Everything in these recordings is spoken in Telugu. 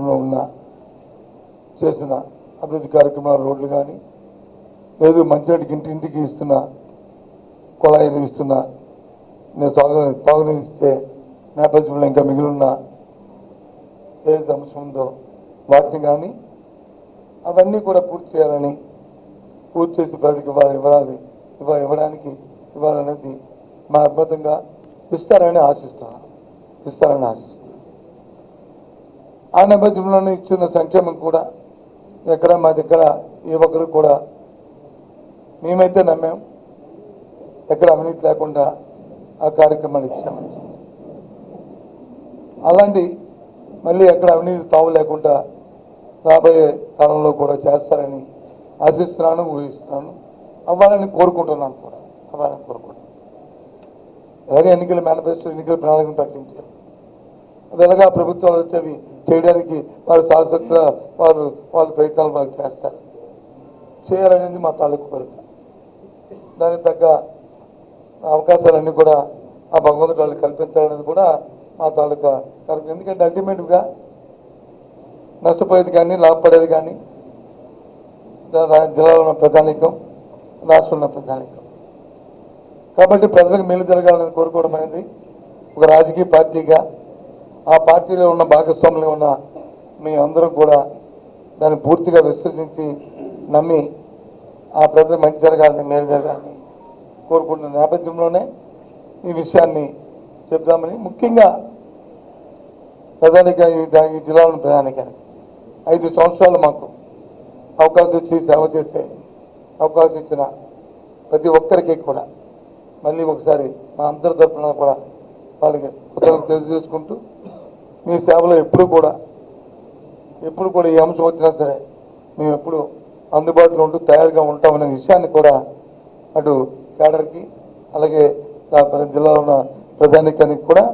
నియోజకవర్గంలో ఉన్న చేసిన అభివృద్ధి కార్యక్రమాల రోడ్లు కానీ లేదు మంచినీటికి ఇంటింటికి ఇస్తున్న కుళాయిలు ఇస్తున్న నేను తాగునీరు ఇస్తే నేపథ్యంలో ఇంకా మిగిలిన ఏదైతే అంశం ఉందో వాటిని కానీ అవన్నీ కూడా పూర్తి చేయాలని పూర్తి చేసి ప్రజలకు ఇవ్వడానికి ఇవ్వాలనేది మా అద్భుతంగా ఇస్తారని ఆశిస్తున్నాను. ఆ నేపథ్యంలోనే ఇచ్చిన సంక్షేమం కూడా ఎక్కడ మా దగ్గర ఏ ఒక్కరు కూడా మేమైతే నమ్మాం ఎక్కడ అవినీతి లేకుండా ఆ కార్యక్రమాలు ఇచ్చామని. అలాంటి మళ్ళీ ఎక్కడ అవినీతి తావు లేకుండా రాబోయే కాలంలో కూడా చేస్తారని ఆశిస్తున్నాను, ఊహిస్తున్నాను, అవ్వాలని కోరుకుంటున్నాను కూడా. అలాగే ఎన్నికల మేనిఫెస్టో ఎన్నికల ప్రణాళికను ప్రకటించారు. వెలగా ప్రభుత్వాలు వచ్చేవి చేయడానికి వారు శాశ్వత వాళ్ళ ప్రయత్నాలు వాళ్ళు చేయాలనేది మా తాలూకు కోరిక. దానికి తగ్గ అవకాశాలన్నీ కూడా ఆ భగవంతుడు వాళ్ళు కల్పించాలనేది కూడా మా తాలూకా కోరిక. ఎందుకంటే అల్టిమేట్గా నష్టపోయేది కానీ లాభపడేది కానీ జిల్లాలో ఉన్న ప్రజానీకం, రాష్ట్రంలో ఉన్న ప్రజానీకం. కాబట్టి ప్రజలకు మేలు జరగాలని కోరుకోవడం అనేది ఒక రాజకీయ పార్టీగా ఆ పార్టీలో ఉన్న భాగస్వాములుగా ఉన్న మీ అందరం కూడా దాన్ని పూర్తిగా విశ్వసించి నమ్మి ఆ ప్రజలకు మంచి జరగాలని మేలు జరగాలని కోరుకుంటున్న నేపథ్యంలోనే ఈ విషయాన్ని చెప్దామని, ముఖ్యంగా ప్రధానిక ఈ జిల్లాలోని ప్రధానికానికి 5 సంవత్సరాలు మాకు అవకాశం ఇచ్చి సేవ చేసే అవకాశం ఇచ్చిన ప్రతి ఒక్కరికి కూడా మళ్ళీ ఒకసారి మా అందరి తరఫున కూడా వాళ్ళకి కృతజ్ఞతలు తెలియజేసుకుంటూ మీ సేవలో ఎప్పుడు కూడా ఏ అంశం వచ్చినా సరే మేము ఎప్పుడు అందుబాటులో ఉంటూ తయారుగా ఉంటామనే విషయాన్ని కూడా అటు కేడర్కి అలాగే జిల్లాలో ఉన్న ప్రజానీకానికి కూడా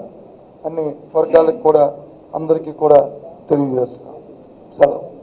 అన్ని వర్గాలకు కూడా అందరికీ కూడా తెలియజేస్తున్నాం. సెలవు.